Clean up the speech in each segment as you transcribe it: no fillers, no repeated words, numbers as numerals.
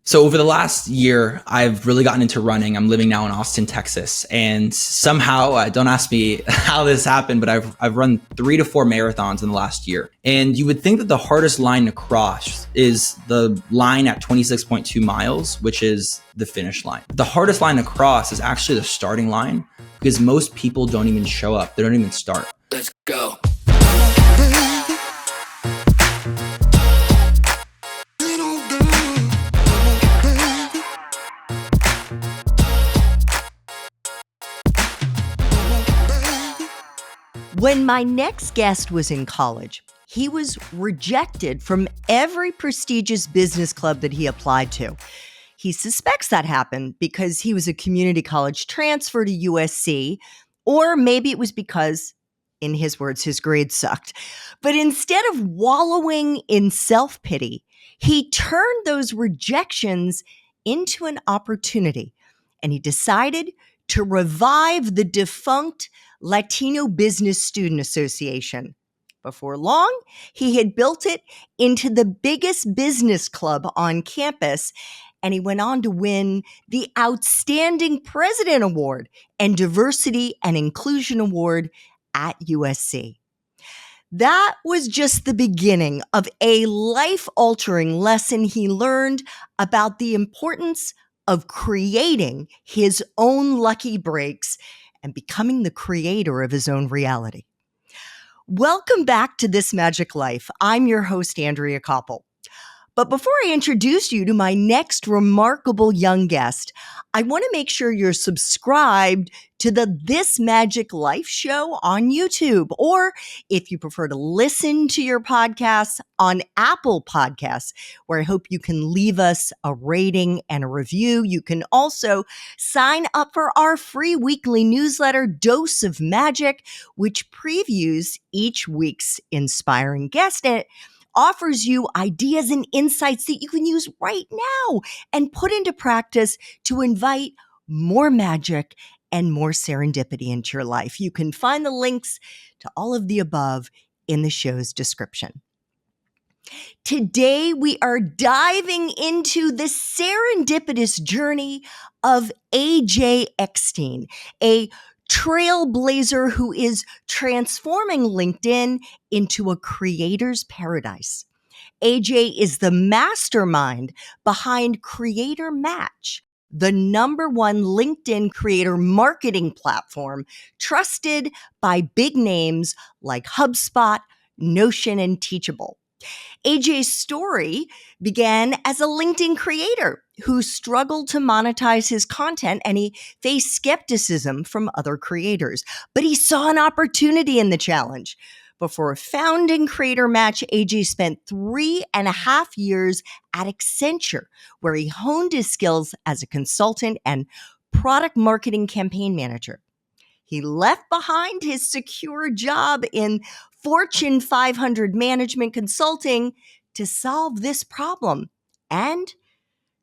So over the last year, I've really gotten into running. I'm living now in Austin, Texas, and somehow, don't ask me how this happened, but I've run 3 to 4 marathons in the last year. And you would think that the hardest line to cross is the line at 26.2 miles, which is the finish line. The hardest line to cross is actually the starting line because most people don't even show up. They don't even start. Let's go. When my next guest was in college, he was rejected from every prestigious business club that he applied to. He suspects that happened because he was a community college transfer to USC, or maybe it was because, in his words, his grades sucked. But instead of wallowing in self-pity, he turned those rejections into an opportunity, and he decided to revive the defunct Latino Business Student Association. Before long, he had built it into the biggest business club on campus, and he went on to win the Outstanding President Award and Diversity and Inclusion Award at USC. That was just the beginning of a life-altering lesson he learned about the importance of creating his own lucky breaks and becoming the creator of his own reality. Welcome back to This Magic Life. I'm your host, Andrea Koppel. But before I introduce you to my next remarkable young guest, I want to make sure you're subscribed to the This Magic Life show on YouTube, or if you prefer to listen to your podcasts on Apple Podcasts, where I hope you can leave us a rating and a review. You can also sign up for our free weekly newsletter, Dose of Magic, which previews each week's inspiring guest. And it offers you ideas and insights that you can use right now and put into practice to invite more magic and more serendipity into your life. You can find the links to all of the above in the show's description. Today, we are diving into the serendipitous journey of AJ Eckstein, a trailblazer who is transforming LinkedIn into a creator's paradise. AJ is the mastermind behind Creator Match, the #1 LinkedIn creator marketing platform trusted by big names like HubSpot, Notion, and Teachable. AJ's story began as a LinkedIn creator who struggled to monetize his content, and he faced skepticism from other creators. But he saw an opportunity in the challenge. Before founding Creator Match, AJ spent 3.5 years at Accenture, where he honed his skills as a consultant and product marketing campaign manager. He left behind his secure job in Fortune 500 management consulting to solve this problem. And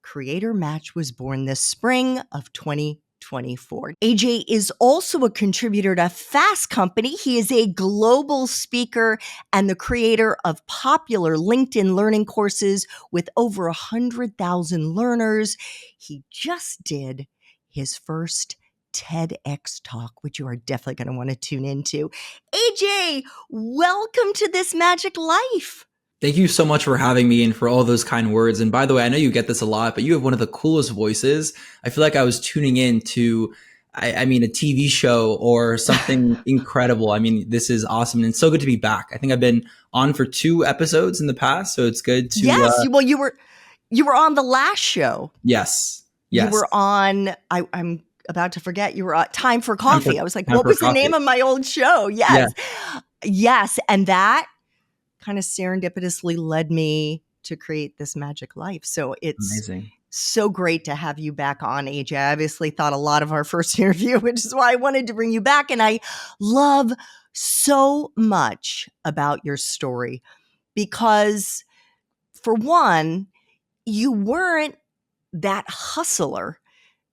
Creator Match was born this spring of 2024. AJ is also a contributor to Fast Company. He is a global speaker and the creator of popular LinkedIn learning courses with over 100,000 learners. He just did his first TEDx talk, which you are definitely going to want to tune into. AJ, welcome to This Magic Life. Thank you so much for having me and for all those kind words. And by the way, I know you get this a lot, but you have one of the coolest voices. I feel like I was tuning in to, a TV show or something incredible. I mean, this is awesome. And it's so good to be back. I think I've been on for 2 episodes in the past, so it's good to... Yes, well, you were on the last show. Yes. You were on, I'm about to forget, you were on Time for Coffee. I was like, what was the name of my old show? Yes. Yeah. Yes. And that kind of serendipitously led me to create This Magic Life. So it's amazing. So great to have you back on, AJ. I obviously thought a lot of our first interview, which is why I wanted to bring you back. And I love so much about your story because, for one, you weren't that hustler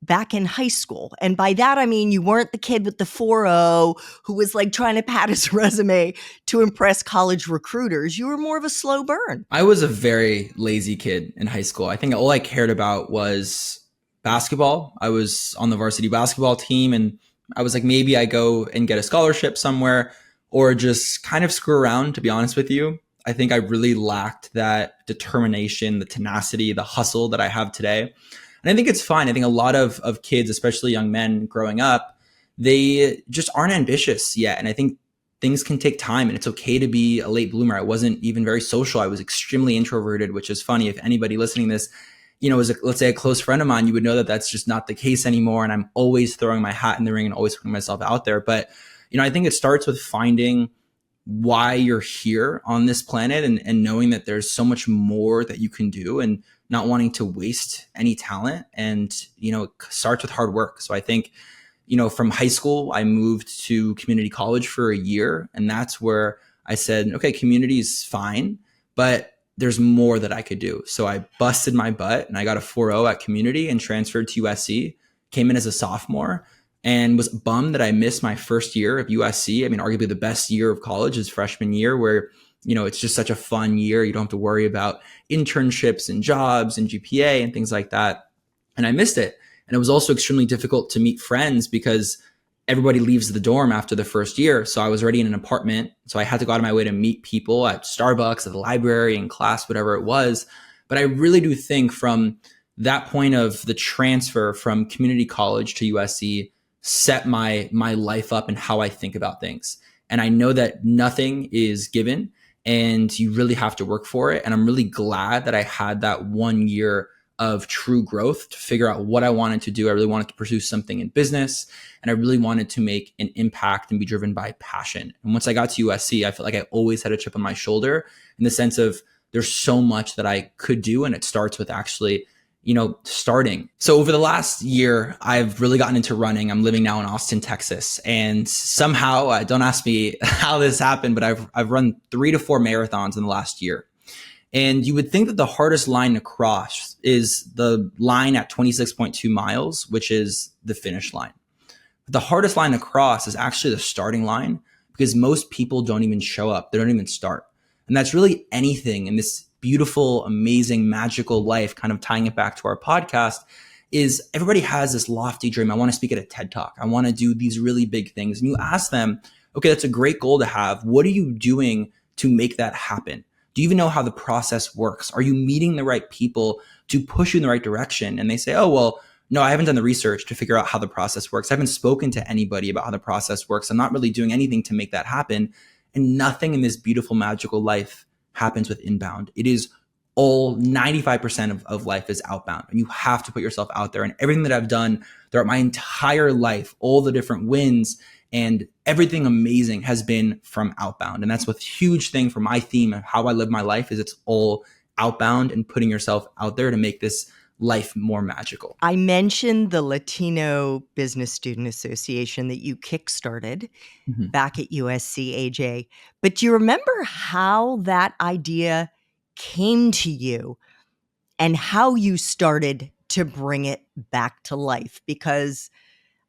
back in high school. And by that, I mean, you weren't the kid with the 4.0 who was like trying to pad his resume to impress college recruiters. You were more of a slow burn. I was a very lazy kid in high school. I think all I cared about was basketball. I was on the varsity basketball team, and I was like, maybe I go and get a scholarship somewhere or just kind of screw around, to be honest with you. I think I really lacked that determination, the tenacity, the hustle that I have today. And I think it's fine. I think a lot of kids, especially young men growing up, they just aren't ambitious yet. And I think things can take time, and it's okay to be a late bloomer. I wasn't even very social. I was extremely introverted, which is funny. If anybody listening to this, let's say a close friend of mine, you would know that that's just not the case anymore. And I'm always throwing my hat in the ring and always putting myself out there. But, I think it starts with finding why you're here on this planet, and knowing that there's so much more that you can do, and not wanting to waste any talent. And, it starts with hard work. So I think, from high school, I moved to community college for a year. And that's where I said, okay, community is fine, but there's more that I could do. So I busted my butt and I got a 4.0 at community and transferred to USC, came in as a sophomore, and was bummed that I missed my first year of USC. I mean, arguably the best year of college is freshman year, where, it's just such a fun year. You don't have to worry about internships and jobs and GPA and things like that. And I missed it. And it was also extremely difficult to meet friends because everybody leaves the dorm after the first year. So I was already in an apartment. So I had to go out of my way to meet people at Starbucks, at the library, in class, whatever it was. But I really do think from that point of the transfer from community college to USC set my life up and how I think about things. And I know that nothing is given and you really have to work for it. And I'm really glad that I had that 1 year of true growth to figure out what I wanted to do. I really wanted to pursue something in business, and I really wanted to make an impact and be driven by passion. And once I got to USC, I felt like I always had a chip on my shoulder in the sense of there's so much that I could do. And it starts with actually, starting. So over the last year, I've really gotten into running. I'm living now in Austin, Texas. And somehow, don't ask me how this happened, but I've run 3 to 4 marathons in the last year. And you would think that the hardest line to cross is the line at 26.2 miles, which is the finish line. But the hardest line to cross is actually the starting line, because most people don't even show up. They don't even start. And that's really anything in this beautiful, amazing, magical life, kind of tying it back to our podcast, is everybody has this lofty dream. I want to speak at a TED Talk. I want to do these really big things. And you ask them, okay, that's a great goal to have. What are you doing to make that happen? Do you even know how the process works? Are you meeting the right people to push you in the right direction? And they say, oh, well, no, I haven't done the research to figure out how the process works. I haven't spoken to anybody about how the process works. I'm not really doing anything to make that happen. And nothing in this beautiful, magical life happens with inbound. It is all 95% of life is outbound. And you have to put yourself out there. And everything that I've done throughout my entire life, all the different wins and everything amazing has been from outbound. And that's what's huge thing for my theme of how I live my life is it's all outbound and putting yourself out there to make this life more magical. I mentioned the Latino Business Student Association that you kickstarted back at USC, AJ. But do you remember how that idea came to you and how you started to bring it back to life? Because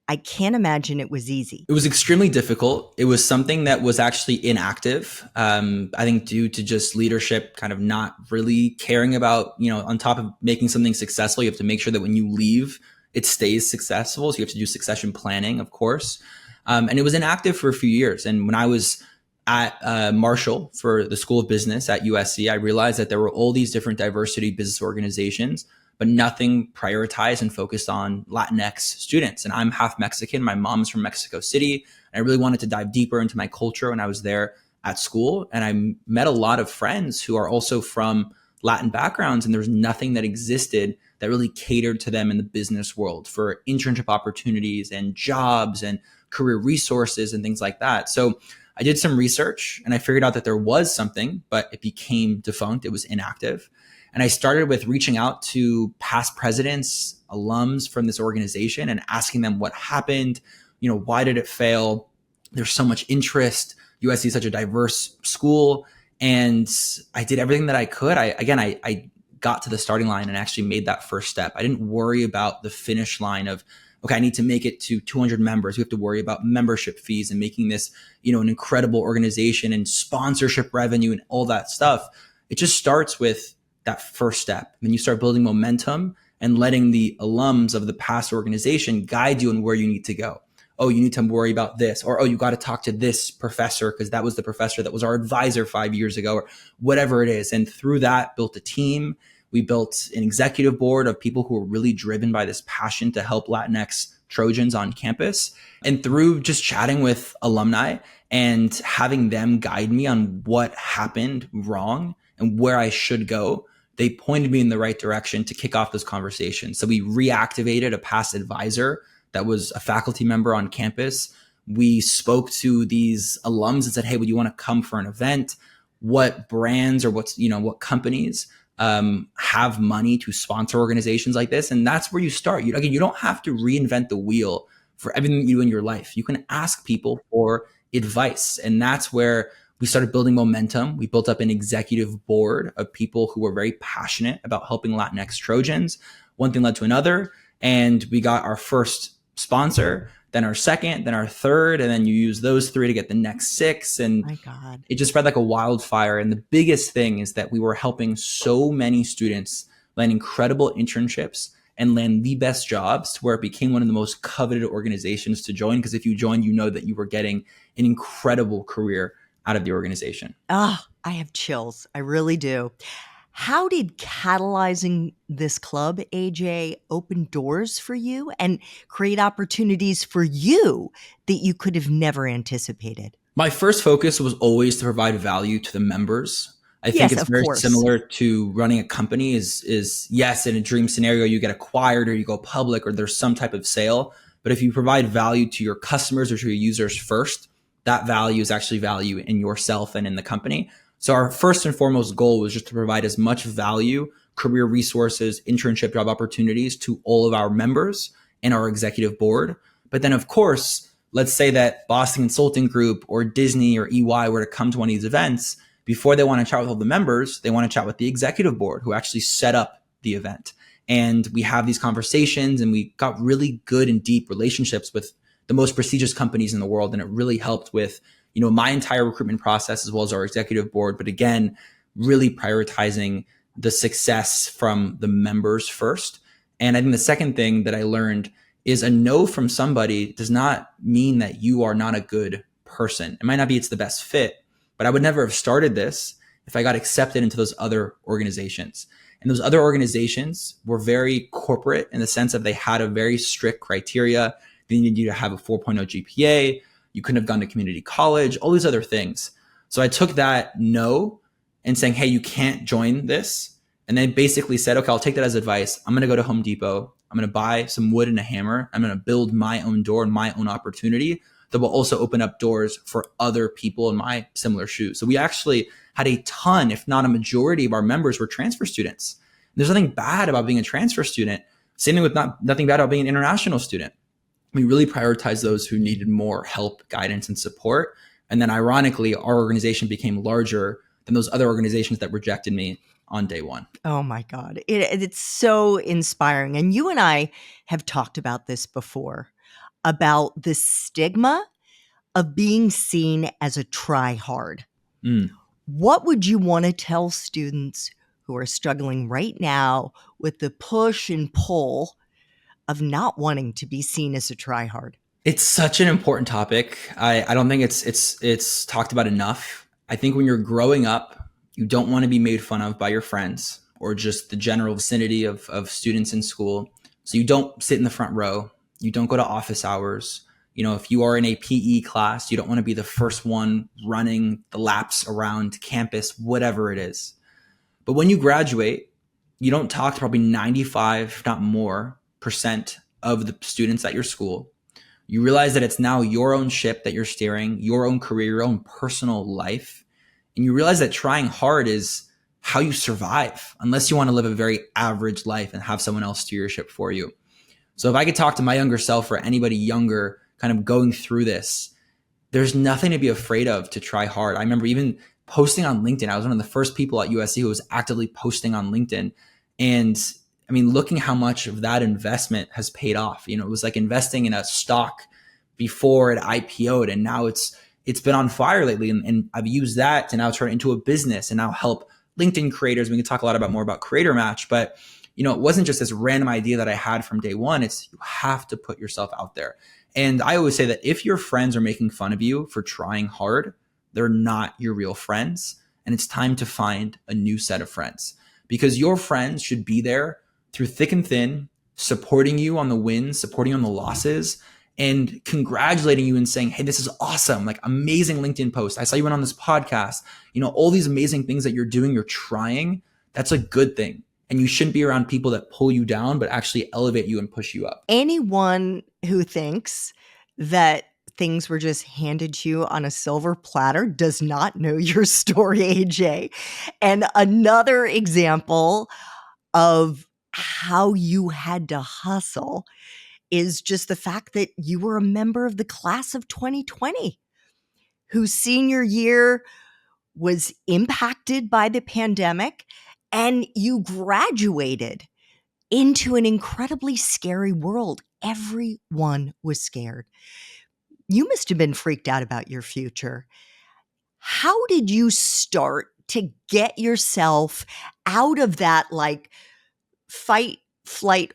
I can't imagine it was easy. It was extremely difficult. It was something that was actually inactive. I think due to just leadership kind of not really caring about, on top of making something successful, you have to make sure that when you leave, it stays successful. So you have to do succession planning, of course. And it was inactive for a few years. And when I was at Marshall for the School of Business at USC, I realized that there were all these different diversity business organizations, but nothing prioritized and focused on Latinx students. And I'm half Mexican. My mom's from Mexico City. And I really wanted to dive deeper into my culture when I was there at school. And I met a lot of friends who are also from Latin backgrounds. And there was nothing that existed that really catered to them in the business world for internship opportunities and jobs and career resources and things like that. So I did some research and I figured out that there was something, but it became defunct. It was inactive. And I started with reaching out to past presidents, alums from this organization and asking them what happened, why did it fail? There's so much interest. USC is such a diverse school. And I did everything that I could. I got to the starting line and actually made that first step. I didn't worry about the finish line of, okay, I need to make it to 200 members. We have to worry about membership fees and making this, an incredible organization and sponsorship revenue and all that stuff. It just starts with that first step. And then you start building momentum and letting the alums of the past organization guide you on where you need to go. Oh, you need to worry about this, or, oh, you got to talk to this professor because that was the professor that was our advisor 5 years ago, or whatever it is. And through that, built a team. We built an executive board of people who were really driven by this passion to help Latinx Trojans on campus. And through just chatting with alumni and having them guide me on what happened wrong and where I should go, they pointed me in the right direction to kick off this conversation. So we reactivated a past advisor that was a faculty member on campus. We spoke to these alums and said, hey, would you want to come for an event? What brands or what companies have money to sponsor organizations like this? And that's where you start. You don't have to reinvent the wheel for everything you do in your life. You can ask people for advice. And that's where we started building momentum. We built up an executive board of people who were very passionate about helping Latinx Trojans. One thing led to another, and we got our first sponsor, then our second, then our third, and then you use those three to get the next six. And my God, it just spread like a wildfire. And the biggest thing is that we were helping so many students land incredible internships and land the best jobs to where it became one of the most coveted organizations to join. Because if you joined, you know that you were getting an incredible career out of the organization. I have chills. I really do. How did catalyzing this club, AJ, open doors for you and create opportunities for you that you could have never anticipated? My first focus was always to provide value to the members. I think it's very similar to running a company is yes, in a dream scenario, you get acquired or you go public or there's some type of sale. But if you provide value to your customers or to your users first, that value is actually value in yourself and in the company. So our first and foremost goal was just to provide as much value, career resources, internship job opportunities to all of our members and our executive board. But then, of course, let's say that Boston Consulting Group or Disney or EY were to come to one of these events. Before they want to chat with all the members, they want to chat with the executive board who actually set up the event. And we have these conversations and we got really good and deep relationships with the most prestigious companies in the world. And it really helped with my entire recruitment process as well as our executive board. But again, really prioritizing the success from the members first. And I think the second thing that I learned is a no from somebody does not mean that you are not a good person. It might not be it's the best fit, but I would never have started this if I got accepted into those other organizations. And those other organizations were very corporate in the sense that they had a very strict criteria. They needed you to have a 4.0 GPA. You couldn't have gone to community college, all these other things. So I took that no and saying, hey, you can't join this. And then basically said, okay, I'll take that as advice. I'm going to go to Home Depot. I'm going to buy some wood and a hammer. I'm going to build my own door and my own opportunity that will also open up doors for other people in my similar shoes. So we actually had a ton, if not a majority of our members were transfer students. There's nothing bad about being a transfer student. Same thing with nothing bad about being an international student. We really prioritized those who needed more help, guidance, and support. And then ironically, our organization became larger than those other organizations that rejected me on day one. Oh my God. It's so inspiring. And you and I have talked about this before, about the stigma of being seen as a try-hard. What would you want to tell students who are struggling right now with the push and pull of not wanting to be seen as a try-hard? It's such an important topic. I don't think it's talked about enough. I think when you're growing up, you don't want to be made fun of by your friends or just the general vicinity of students in school. So you don't sit in the front row. You don't go to office hours. If you are in a PE class, you don't want to be the first one running the laps around campus, whatever it is. But when you graduate, you don't talk to probably 95, if not more, % of the students at your school. You realize that it's now your own ship that you're steering, your own career, your own personal life. And you realize that trying hard is how you survive, unless you want to live a very average life and have someone else steer your ship for you. So if I could talk to my younger self or anybody younger kind of going through this, there's nothing to be afraid of to try hard. I remember even posting on LinkedIn. I was one of the first people at USC who was actively posting on LinkedIn. And I mean, looking how much of that investment has paid off. It was like investing in a stock before it IPO'd, and now it's been on fire lately. And I've used that to now turn it into a business and now help LinkedIn creators. We can talk a lot about more about Creator Match, but it wasn't just this random idea that I had from day one. It's you have to put yourself out there. And I always say that if your friends are making fun of you for trying hard, they're not your real friends. And it's time to find a new set of friends, because your friends should be there through thick and thin, supporting you on the wins, supporting you on the losses, and congratulating you and saying, hey, this is awesome. Like, amazing LinkedIn post. I saw you went on this podcast. All these amazing things that you're doing, you're trying. That's a good thing. And you shouldn't be around people that pull you down, but actually elevate you and push you up. Anyone who thinks that things were just handed to you on a silver platter does not know your story, AJ. And another example of how you had to hustle is just the fact that you were a member of the class of 2020, whose senior year was impacted by the pandemic, and you graduated into an incredibly scary world. Everyone was scared. You must have been freaked out about your future. How did you start to get yourself out of that like fight, flight,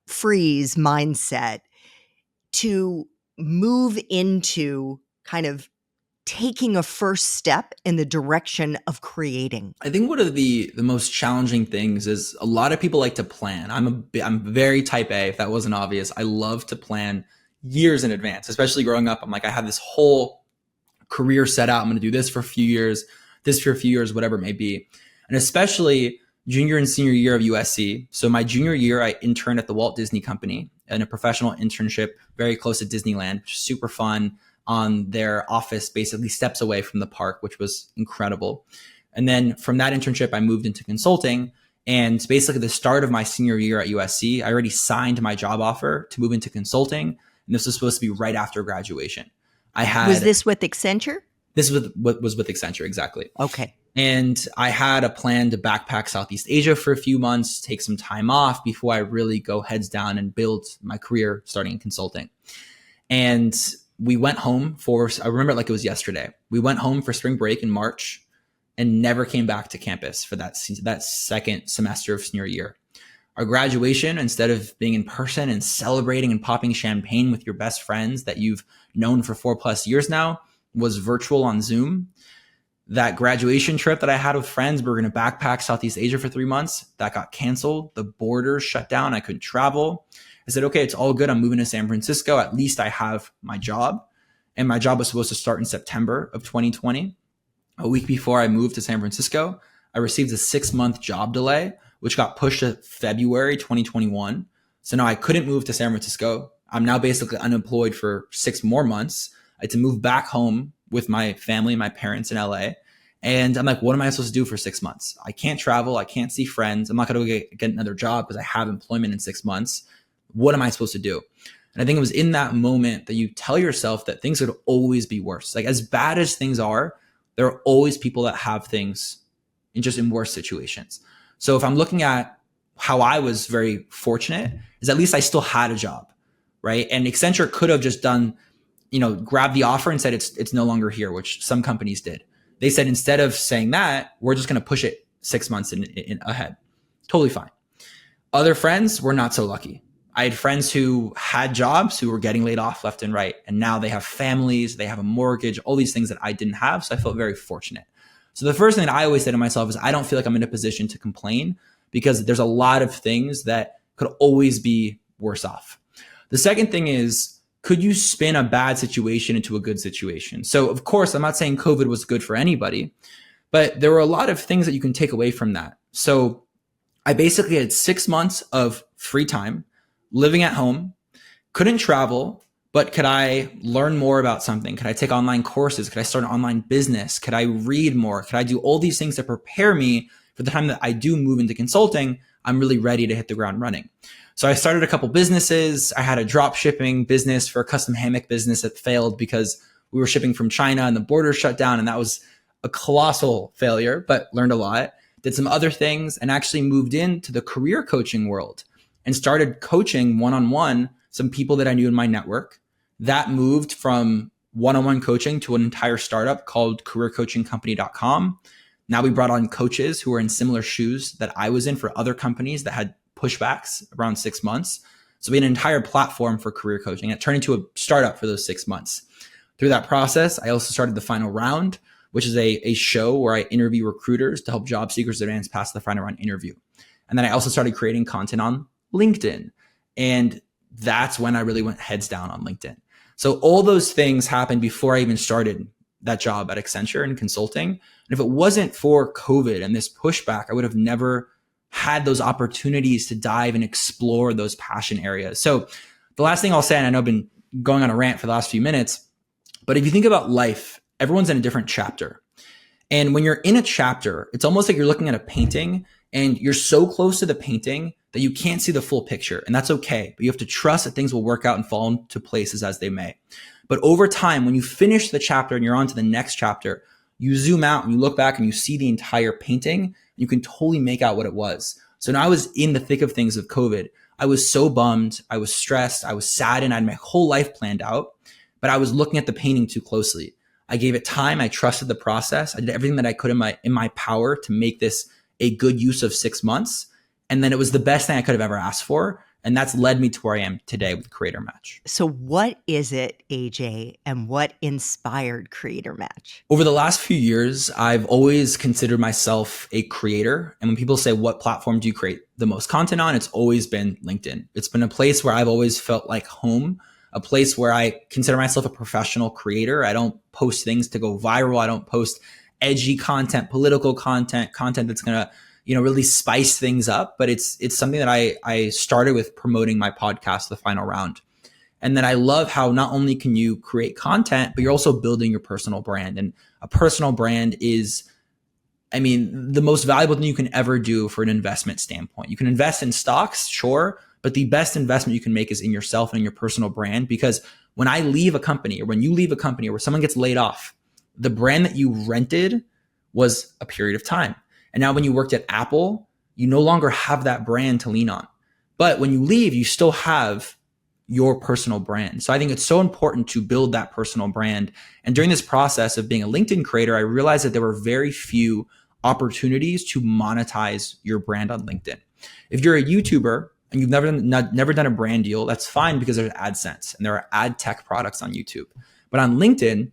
freeze mindset to move into kind of taking a first step in the direction of creating? I think one of the most challenging things is a lot of people like to plan. I'm very type A, if that wasn't obvious. I love to plan years in advance, especially growing up. I'm like, I have this whole career set out. I'm going to do this for a few years, this for a few years, whatever it may be. And especially junior and senior year of USC. So my junior year, I interned at the Walt Disney Company in a professional internship very close to Disneyland, which is super fun, on their office, basically steps away from the park, which was incredible. And then from that internship, I moved into consulting. And basically the start of my senior year at USC, I already signed my job offer to move into consulting. And this was supposed to be right after graduation. Was this with Accenture? This was with Accenture, exactly. Okay. And I had a plan to backpack Southeast Asia for a few months, take some time off before I really go heads down and build my career starting in consulting. And we went home I remember it like it was yesterday. We went home for spring break in March and never came back to campus for that second semester of senior year. Our graduation, instead of being in person and celebrating and popping champagne with your best friends that you've known for 4+ years now, was virtual on Zoom. That graduation trip that I had with friends, we were going to backpack Southeast Asia for 3 months. That got canceled. The borders shut down. I couldn't travel. I said, okay, it's all good. I'm moving to San Francisco. At least I have my job. And my job was supposed to start in September of 2020. A week before I moved to San Francisco, I received a 6-month job delay, which got pushed to February 2021. So now I couldn't move to San Francisco. I'm now basically unemployed for 6 more months. I had to move back home with my family, my parents in LA. And I'm like, what am I supposed to do for 6 months? I can't travel. I can't see friends. I'm not going to get another job because I have employment in 6 months. What am I supposed to do? And I think it was in that moment that you tell yourself that things could always be worse. Like, as bad as things are, there are always people that have things in worse situations. So if I'm looking at how I was very fortunate, is at least I still had a job, right? And Accenture could have just done, grabbed the offer and said it's no longer here, which some companies did. They said, instead of saying that, we're just going to push it 6 months in ahead. Totally fine. Other friends were not so lucky. I had friends who had jobs who were getting laid off left and right. And now they have families, they have a mortgage, all these things that I didn't have. So I felt very fortunate. So the first thing that I always say to myself is I don't feel like I'm in a position to complain, because there's a lot of things that could always be worse off. The second thing is, could you spin a bad situation into a good situation? So of course, I'm not saying COVID was good for anybody, but there were a lot of things that you can take away from that. So I basically had 6 months of free time, living at home, couldn't travel, but could I learn more about something? Could I take online courses? Could I start an online business? Could I read more? Could I do all these things to prepare me for the time that I do move into consulting? I'm really ready to hit the ground running. So I started a couple businesses. I had a drop shipping business for a custom hammock business that failed because we were shipping from China and the borders shut down. And that was a colossal failure, but learned a lot. did some other things, and actually moved into the career coaching world and started coaching one-on-one some people that I knew in my network. That moved from one-on-one coaching to an entire startup called careercoachingcompany.com. Now we brought on coaches who were in similar shoes that I was in for other companies that had pushbacks around 6 months. So we had an entire platform for career coaching. It turned into a startup for those 6 months. Through that process, I also started the Final Round, which is a show where I interview recruiters to help job seekers advance past the final round interview. And then I also started creating content on LinkedIn. And that's when I really went heads down on LinkedIn. So all those things happened before I even started that job at Accenture in consulting. And if it wasn't for COVID and this pushback, I would have never had those opportunities to dive and explore those passion areas. So the last thing I'll say, and I know I've been going on a rant for the last few minutes, but if you think about life, everyone's in a different chapter. And when you're in a chapter, it's almost like you're looking at a painting and you're so close to the painting that you can't see the full picture. And that's okay. But you have to trust that things will work out and fall into places as they may. But over time, when you finish the chapter and you're on to the next chapter, you zoom out and you look back and you see the entire painting, and you can totally make out what it was. So now I was in the thick of things of COVID. I was so bummed. I was stressed. I was saddened. I had my whole life planned out, but I was looking at the painting too closely. I gave it time. I trusted the process. I did everything that I could in my power to make this a good use of 6 months. And then it was the best thing I could have ever asked for. And that's led me to where I am today with Creator Match. So what is it, AJ, and what inspired Creator Match? Over the last few years, I've always considered myself a creator. And when people say, what platform do you create the most content on? It's always been LinkedIn. It's been a place where I've always felt like home, a place where I consider myself a professional creator. I don't post things to go viral. I don't post edgy content, political content that's going to really spice things up. But it's something that I started with promoting my podcast, The Final Round. And then I love how not only can you create content, but you're also building your personal brand. And a personal brand is, the most valuable thing you can ever do for an investment standpoint. You can invest in stocks, sure, but the best investment you can make is in yourself and in your personal brand. Because when I leave a company, or when you leave a company, or when someone gets laid off, the brand that you rented was a period of time. And now when you worked at Apple, you no longer have that brand to lean on. But when you leave, you still have your personal brand. So I think it's so important to build that personal brand. And during this process of being a LinkedIn creator, I realized that there were very few opportunities to monetize your brand on LinkedIn. If you're a YouTuber and you've never done a brand deal, that's fine because there's AdSense and there are ad tech products on YouTube. But on LinkedIn,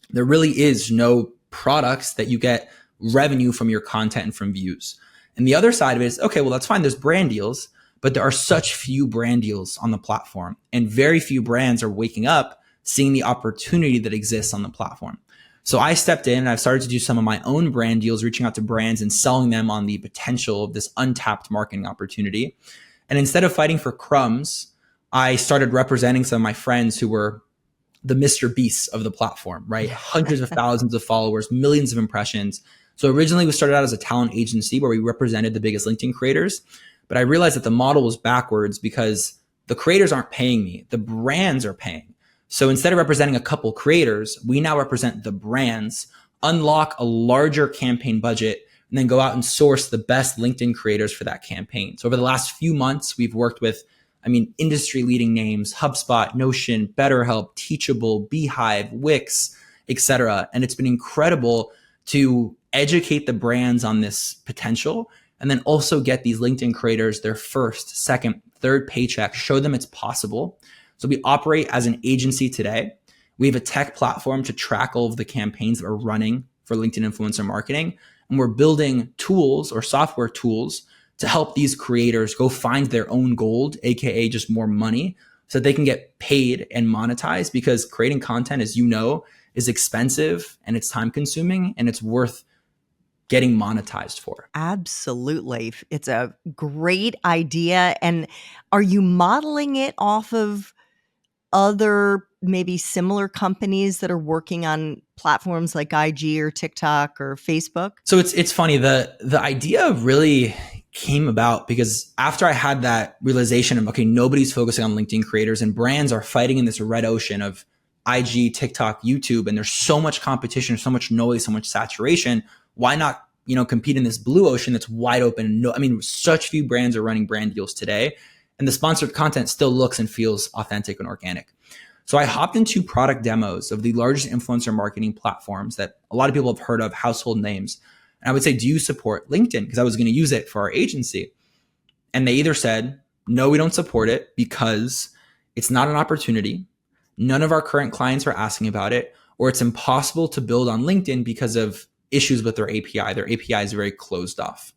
there really is no products that you get revenue from your content and from views. And the other side of it is, okay, well, that's fine. There's brand deals, but there are such few brand deals on the platform, and very few brands are waking up, seeing the opportunity that exists on the platform. So I stepped in and I've started to do some of my own brand deals, reaching out to brands and selling them on the potential of this untapped marketing opportunity. And instead of fighting for crumbs, I started representing some of my friends who were the Mr. Beasts of the platform, right? Hundreds of thousands of followers, millions of impressions. So originally we started out as a talent agency where we represented the biggest LinkedIn creators, but I realized that the model was backwards because the creators aren't paying me, the brands are paying. So instead of representing a couple creators, we now represent the brands, unlock a larger campaign budget, and then go out and source the best LinkedIn creators for that campaign. So over the last few months, we've worked with, industry leading names, HubSpot, Notion, BetterHelp, Teachable, Beehive, Wix, etc. And it's been incredible to educate the brands on this potential and then also get these LinkedIn creators their first, second, third paycheck, show them it's possible. So we operate as an agency today. We have a tech platform to track all of the campaigns that are running for LinkedIn influencer marketing. And we're building tools or software tools to help these creators go find their own gold, AKA just more money, so that they can get paid and monetized, because creating content, as you know, is expensive and it's time consuming and it's worth getting monetized for. Absolutely. It's a great idea. And are you modeling it off of other maybe similar companies that are working on platforms like IG or TikTok or Facebook? So it's funny. The idea really came about because after I had that realization of, okay, nobody's focusing on LinkedIn creators and brands are fighting in this red ocean of IG, TikTok, YouTube, and there's so much competition, so much noise, so much saturation. Why not compete in this blue ocean that's wide open. No, I mean, such few brands are running brand deals today, and the sponsored content still looks and feels authentic and organic. So I hopped into product demos of the largest influencer marketing platforms that a lot of people have heard of, household names. And I would say, do you support LinkedIn? Because I was going to use it for our agency. And they either said, no, we don't support it because it's not an opportunity. None of our current clients are asking about it, or it's impossible to build on LinkedIn because of issues with their API. Their API is very closed off.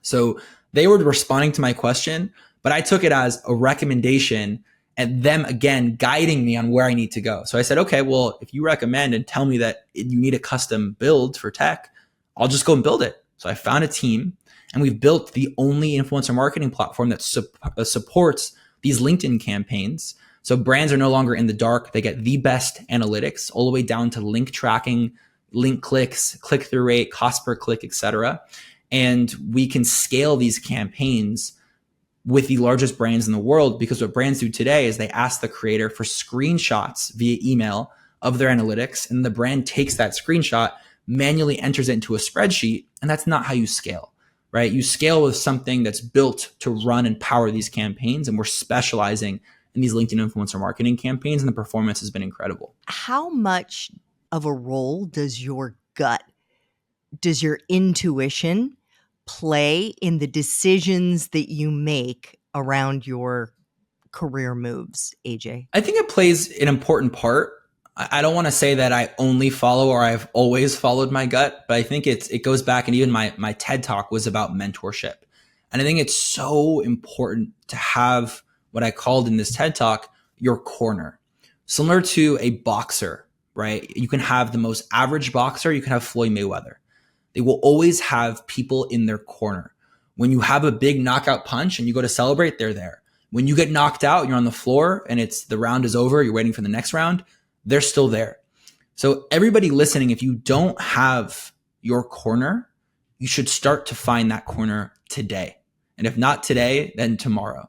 So they were responding to my question, but I took it as a recommendation and them again guiding me on where I need to go. So I said, okay, well, if you recommend and tell me that you need a custom build for tech, I'll just go and build it. So I found a team, and we've built the only influencer marketing platform that supports these LinkedIn campaigns. So brands are no longer in the dark. They get the best analytics all the way down to link tracking, link clicks, click-through rate, cost per click, etc. And we can scale these campaigns with the largest brands in the world, because what brands do today is they ask the creator for screenshots via email of their analytics, and the brand takes that screenshot, manually enters it into a spreadsheet, and that's not how you scale, right? You scale with something that's built to run and power these campaigns, and we're specializing in these LinkedIn influencer marketing campaigns, and the performance has been incredible. How much of a role does your gut, does your intuition play in the decisions that you make around your career moves, AJ? I think it plays an important part. I don't want to say that I only follow or I've always followed my gut, but I think it goes back, and even my TED Talk was about mentorship. And I think it's so important to have what I called in this TED Talk your corner. Similar to a boxer, right? You can have the most average boxer, you can have Floyd Mayweather. They will always have people in their corner. When you have a big knockout punch and you go to celebrate, they're there. When you get knocked out, you're on the floor and the round is over, you're waiting for the next round, they're still there. So everybody listening, if you don't have your corner, you should start to find that corner today. And if not today, then tomorrow.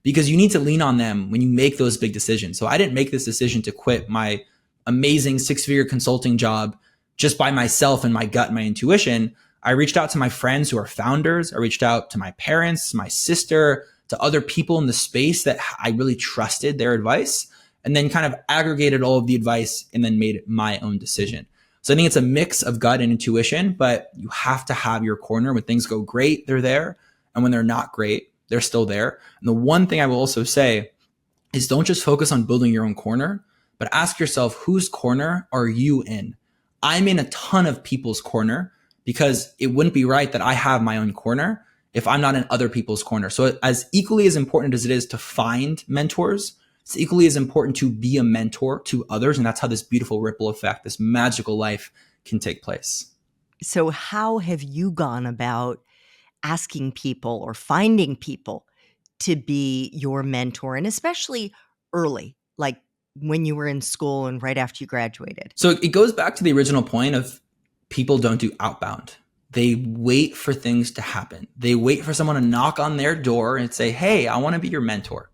Because you need to lean on them when you make those big decisions. So I didn't make this decision to quit my amazing 6-figure consulting job just by myself and my gut and my intuition. I reached out to my friends who are founders. I reached out to my parents, my sister, to other people in the space that I really trusted their advice, and then kind of aggregated all of the advice and then made my own decision. So I think it's a mix of gut and intuition, but you have to have your corner. When things go great, they're there. And when they're not great, they're still there. And the one thing I will also say is, don't just focus on building your own corner, but ask yourself, whose corner are you in? I'm in a ton of people's corner, because it wouldn't be right that I have my own corner if I'm not in other people's corner. So as equally as important as it is to find mentors, it's equally as important to be a mentor to others. And that's how this beautiful ripple effect, this magical life can take place. So how have you gone about asking people or finding people to be your mentor, and especially early, like when you were in school and right after you graduated? So it goes back to the original point of people don't do outbound. They wait for things to happen. They wait for someone to knock on their door and say, hey, I want to be your mentor,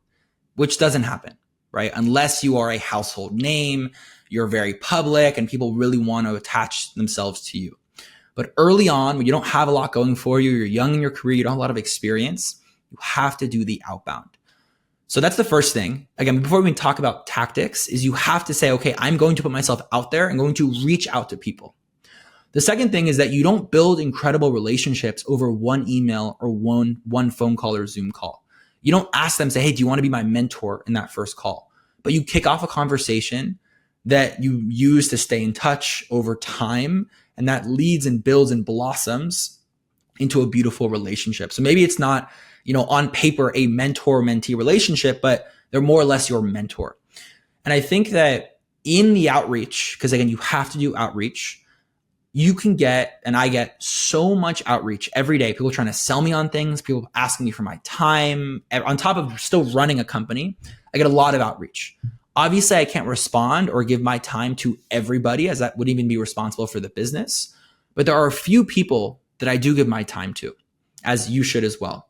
which doesn't happen, right? Unless you are a household name, you're very public, and people really want to attach themselves to you. But early on, when you don't have a lot going for you, you're young in your career, you don't have a lot of experience, you have to do the outbound. So that's the first thing. Again, before we even talk about tactics, is you have to say, okay, I'm going to put myself out there and going to reach out to people. The second thing is that you don't build incredible relationships over one email or one phone call or Zoom call. You don't ask them, say, hey, do you want to be my mentor in that first call? But you kick off a conversation that you use to stay in touch over time, and that leads and builds and blossoms into a beautiful relationship. So maybe it's not, on paper, a mentor-mentee relationship, but they're more or less your mentor. And I think that in the outreach, because again, you have to do outreach, you can get, and I get so much outreach every day. People trying to sell me on things, people asking me for my time. On top of still running a company, I get a lot of outreach. Obviously, I can't respond or give my time to everybody, as that would even be responsible for the business. But there are a few people that I do give my time to, as you should as well.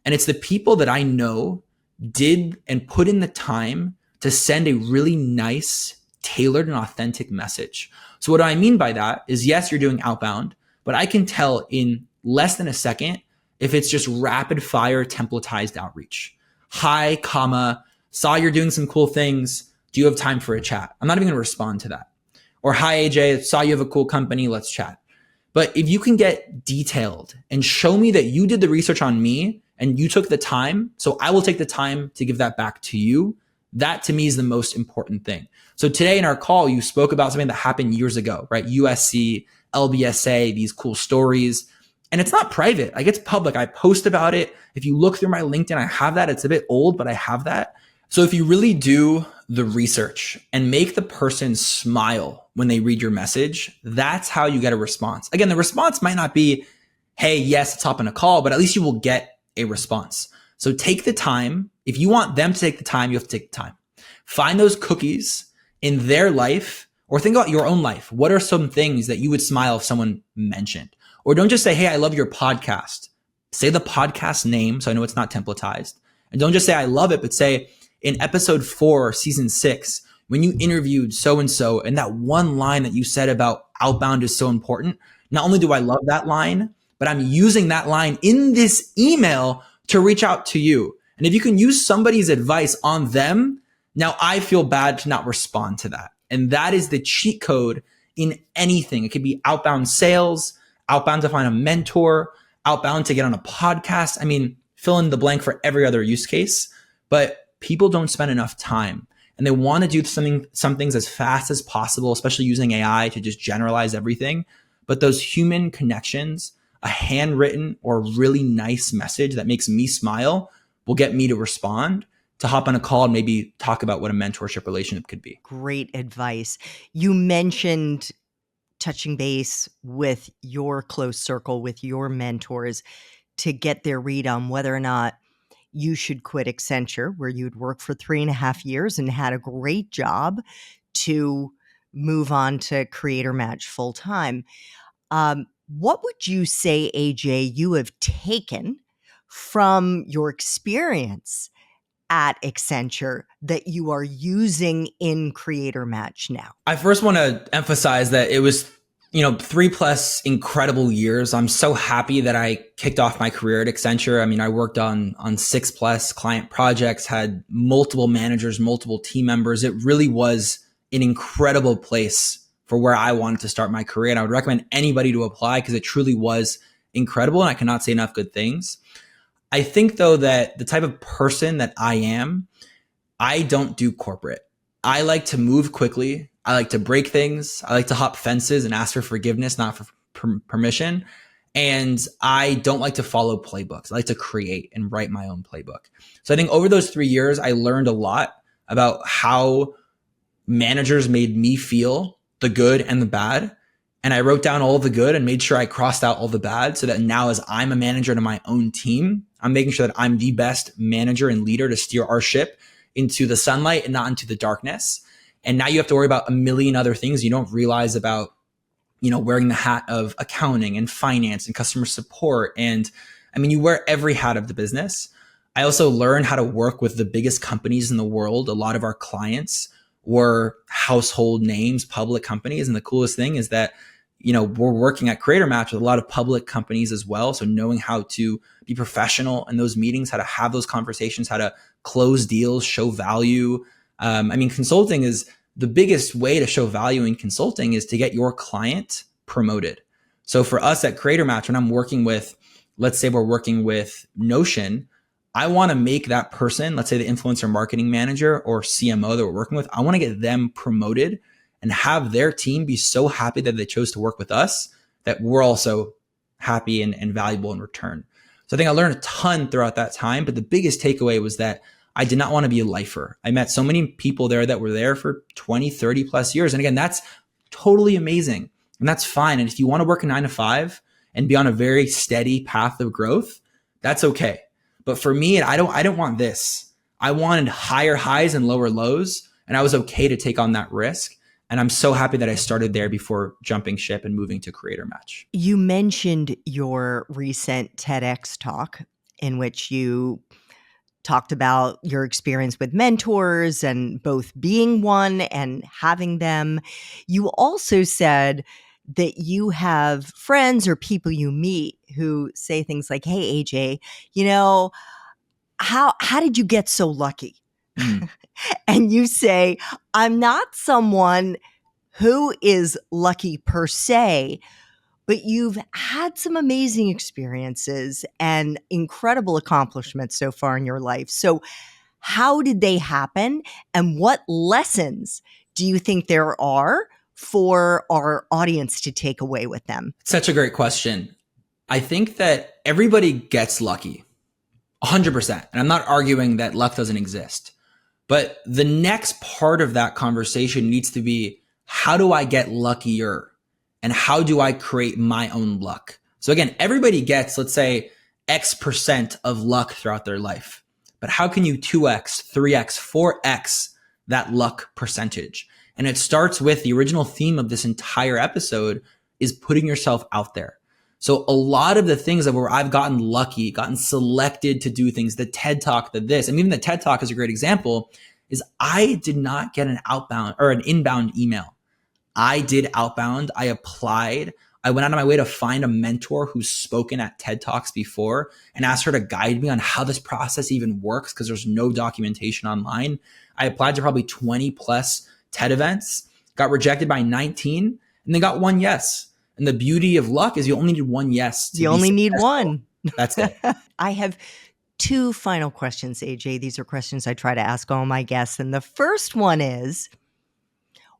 And it's the people that I know did and put in the time to send a really nice, tailored and authentic message. So what do I mean by that is, yes, you're doing outbound, but I can tell in less than a second if it's just rapid fire templatized outreach. Hi, comma, saw you're doing some cool things. Do you have time for a chat? I'm not even going to respond to that. Or hi, AJ, saw you have a cool company. Let's chat. But if you can get detailed and show me that you did the research on me and you took the time, so I will take the time to give that back to you. That to me is the most important thing. So today in our call, you spoke about something that happened years ago, right? USC, LBSA, these cool stories. And it's not private. Like, it's public. I post about it. If you look through my LinkedIn, I have that. It's a bit old, but I have that. So if you really do the research and make the person smile when they read your message, that's how you get a response. Again, the response might not be, hey, yes, let's hop on a call, but at least you will get a response. So take the time. If you want them to take the time, you have to take the time. Find those cookies in their life, or think about your own life. What are some things that you would smile if someone mentioned? Or don't just say, hey, I love your podcast. Say the podcast name so I know it's not templatized. And don't just say, I love it, but say, in episode 4, season 6, when you interviewed so-and-so and that one line that you said about outbound is so important, not only do I love that line, but I'm using that line in this email to reach out to you. And if you can use somebody's advice on them, now I feel bad to not respond to that. And that is the cheat code in anything. It could be outbound sales, outbound to find a mentor, outbound to get on a podcast. I mean, fill in the blank for every other use case. But people don't spend enough time, and they want to do some things as fast as possible, especially using AI to just generalize everything. But those human connections, a handwritten or really nice message that makes me smile will get me to respond, to hop on a call and maybe talk about what a mentorship relationship could be. Great advice. You mentioned touching base with your close circle, with your mentors, to get their read on whether or not you should quit Accenture, where you'd worked for 3.5 years and had a great job, to move on to Creator Match full time. What would you say, AJ, you have taken from your experience at Accenture that you are using in Creator Match now? I first want to emphasize that it was 3+ incredible years. I'm so happy that I kicked off my career at Accenture. I mean, I worked on 6+ client projects, had multiple managers, multiple team members. It really was an incredible place for where I wanted to start my career. And I would recommend anybody to apply because it truly was incredible. And I cannot say enough good things. I think though that the type of person that I am, I don't do corporate. I like to move quickly. I like to break things. I like to hop fences and ask for forgiveness, not for permission. And I don't like to follow playbooks. I like to create and write my own playbook. So I think over those 3 years, I learned a lot about how managers made me feel, the good and the bad. And I wrote down all the good and made sure I crossed out all the bad, so that now as I'm a manager to my own team, I'm making sure that I'm the best manager and leader to steer our ship into the sunlight and not into the darkness. And now you have to worry about a million other things you don't realize about, wearing the hat of accounting and finance and customer support. And I mean, you wear every hat of the business. I also learned how to work with the biggest companies in the world. A lot of our clients were household names, public companies. And the coolest thing is that, we're working at Creator Match with a lot of public companies as well. So knowing how to be professional in those meetings, how to have those conversations, how to close deals, show value. Consulting is the biggest way to show value in consulting is to get your client promoted. So for us at Creator Match, when I'm working with, let's say we're working with Notion, I want to make that person, let's say the influencer marketing manager or CMO that we're working with, I want to get them promoted and have their team be so happy that they chose to work with us that we're also happy and valuable in return. So I think I learned a ton throughout that time, but the biggest takeaway was that I did not want to be a lifer. I met so many people there that were there for 20, 30+ years. And again, that's totally amazing. And that's fine. And if you want to work a 9 to 5 and be on a very steady path of growth, that's okay. But for me, I don't want this. I wanted higher highs and lower lows, and I was okay to take on that risk. And I'm so happy that I started there before jumping ship and moving to Creator Match. You mentioned your recent TEDx talk in which you talked about your experience with mentors and both being one and having them. You also said that you have friends or people you meet who say things like, "Hey, AJ, you know, how did you get so lucky?" Mm. And you say, "I'm not someone who is lucky per se, but you've had some amazing experiences and incredible accomplishments so far in your life. So, how did they happen? And what lessons do you think there are for our audience to take away with them?" Such a great question. I think that everybody gets lucky, 100%. And I'm not arguing that luck doesn't exist. But the next part of that conversation needs to be, how do I get luckier? And how do I create my own luck? So again, everybody gets, let's say, X% of luck throughout their life. But how can you 2X, 3X, 4X that luck percentage? And it starts with the original theme of this entire episode is putting yourself out there. So a lot of the things that where I've gotten lucky, gotten selected to do things, the TED Talk, and even the TED Talk is a great example, is I did not get an outbound or an inbound email. I did outbound. I applied. I went out of my way to find a mentor who's spoken at TED Talks before and asked her to guide me on how this process even works because there's no documentation online. I applied to probably 20 plus TED events, got rejected by 19, and then got one yes. And the beauty of luck is you only need one yes. You only need one. That's it. I have two final questions, AJ. These are questions I try to ask all my guests. And the first one is,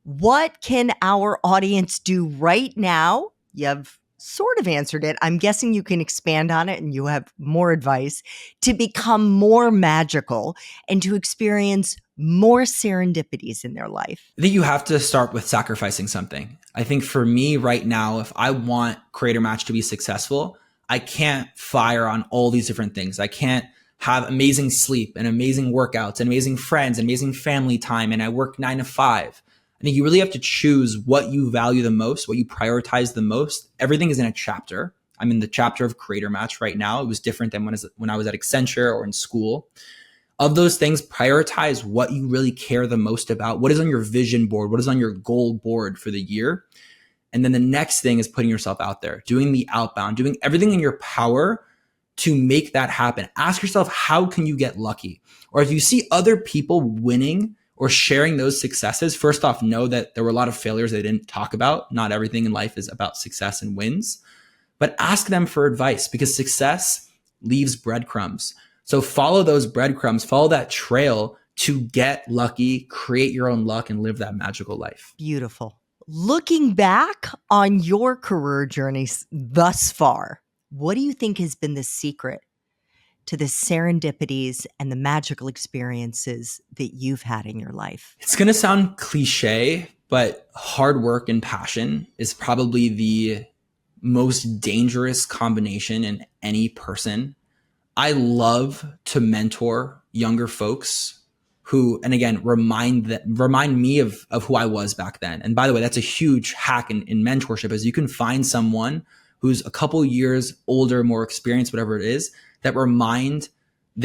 what can our audience do right now? You've sort of answered it. I'm guessing you can expand on it and you have more advice to become more magical and to experience more serendipities in their life. I think you have to start with sacrificing something. I think for me right now, if I want Creator Match to be successful, I can't fire on all these different things. I can't have amazing sleep and amazing workouts and amazing friends and amazing family time. And I work 9 to 5. I think you really have to choose what you value the most, what you prioritize the most. Everything is in a chapter. I'm in the chapter of Creator Match right now. It was different than when I was at Accenture or in school. Of those things, prioritize what you really care the most about. What is on your vision board? What is on your goal board for the year? And then the next thing is putting yourself out there, doing the outbound, doing everything in your power to make that happen. Ask yourself, how can you get lucky? Or if you see other people winning or sharing those successes, first off, know that there were a lot of failures they didn't talk about. Not everything in life is about success and wins, but ask them for advice because success leaves breadcrumbs. So follow those breadcrumbs, follow that trail to get lucky, create your own luck, and live that magical life. Beautiful. Looking back on your career journey thus far, what do you think has been the secret to the serendipities and the magical experiences that you've had in your life? It's going to sound cliche, but hard work and passion is probably the most dangerous combination in any person. I love to mentor younger folks who, and again, remind me of who I was back then. And by the way, that's a huge hack in mentorship, is you can find someone who's a couple years older, more experienced, whatever it is, that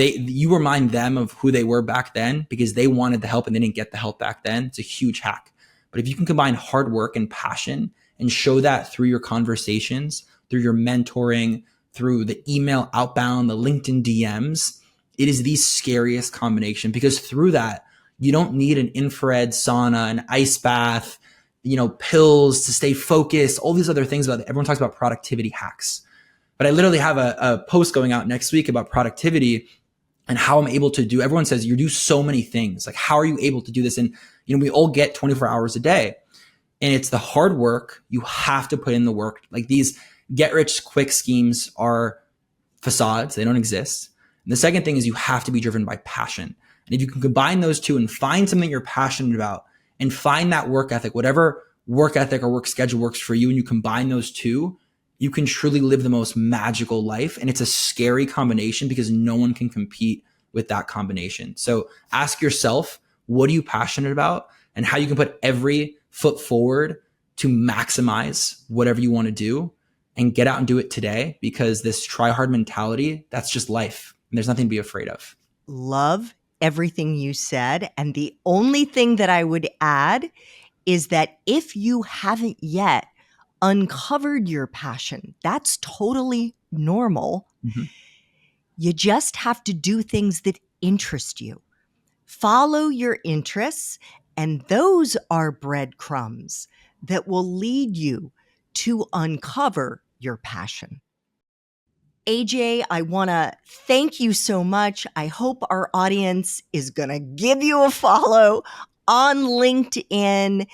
you remind them of who they were back then because they wanted the help and they didn't get the help back then. It's a huge hack. But if you can combine hard work and passion and show that through your conversations, through your mentoring, through the email outbound, the LinkedIn DMs, it is the scariest combination because through that, you don't need an infrared sauna, an ice bath, pills to stay focused, all these other things about it. Everyone talks about productivity hacks. But I literally have a post going out next week about productivity and how I'm able to do, everyone says you do so many things. Like, how are you able to do this? And, we all get 24 hours a day and it's the hard work. You have to put in the work. Like, these get rich quick schemes are facades. They don't exist. And the second thing is you have to be driven by passion. And if you can combine those two and find something you're passionate about and find that work ethic, whatever work ethic or work schedule works for you, and you combine those two, you can truly live the most magical life. And it's a scary combination because no one can compete with that combination. So ask yourself, what are you passionate about and how you can put every foot forward to maximize whatever you want to do and get out and do it today, because this try hard mentality, that's just life. And there's nothing to be afraid of. Love everything you said. And the only thing that I would add is that if you haven't yet uncovered your passion. That's totally normal. Mm-hmm. You just have to do things that interest you. Follow your interests, and those are breadcrumbs that will lead you to uncover your passion. AJ, I want to thank you so much. I hope our audience is going to give you a follow on LinkedIn.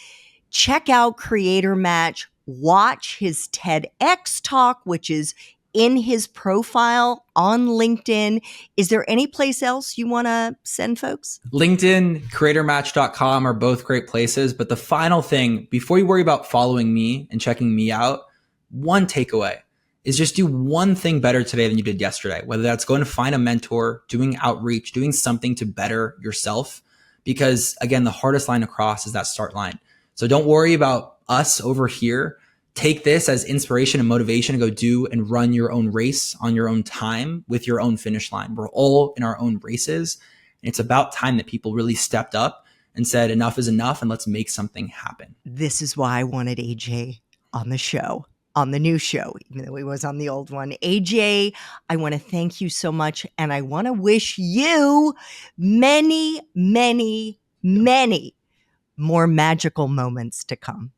Check out Creator Match. Watch his TEDx talk, which is in his profile on LinkedIn. Is there any place else you want to send folks? LinkedIn, creatormatch.com are both great places. But the final thing, before you worry about following me and checking me out, one takeaway is just do one thing better today than you did yesterday, whether that's going to find a mentor, doing outreach, doing something to better yourself. Because again, the hardest line to cross is that start line. So don't worry about us over here. Take this as inspiration and motivation to go do and run your own race on your own time with your own finish line. We're all in our own races. And it's about time that people really stepped up and said, enough is enough and let's make something happen. This is why I wanted AJ on the show, on the new show, even though he was on the old one. AJ, I want to thank you so much. And I want to wish you many, many, many more magical moments to come.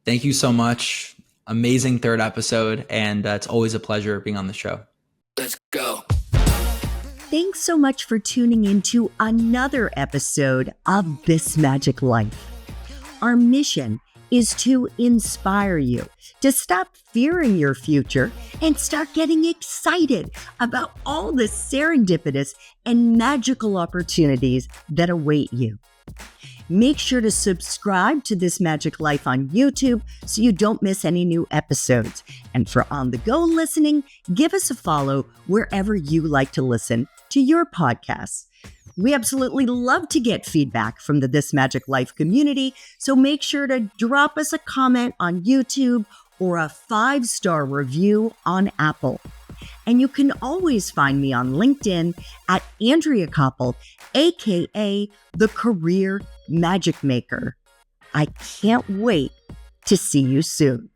Thank you so much. Amazing third episode. And it's always a pleasure being on the show. Let's go. Thanks so much for tuning into another episode of This Magic Life. Our mission is to inspire you to stop fearing your future and start getting excited about all the serendipitous and magical opportunities that await you. Make sure to subscribe to This Magic Life on YouTube so you don't miss any new episodes. And for on-the-go listening, give us a follow wherever you like to listen to your podcasts. We absolutely love to get feedback from the This Magic Life community, so make sure to drop us a comment on YouTube or a 5-star review on Apple. And you can always find me on LinkedIn at Andrea Koppel, aka the Career Magic Maker. I can't wait to see you soon.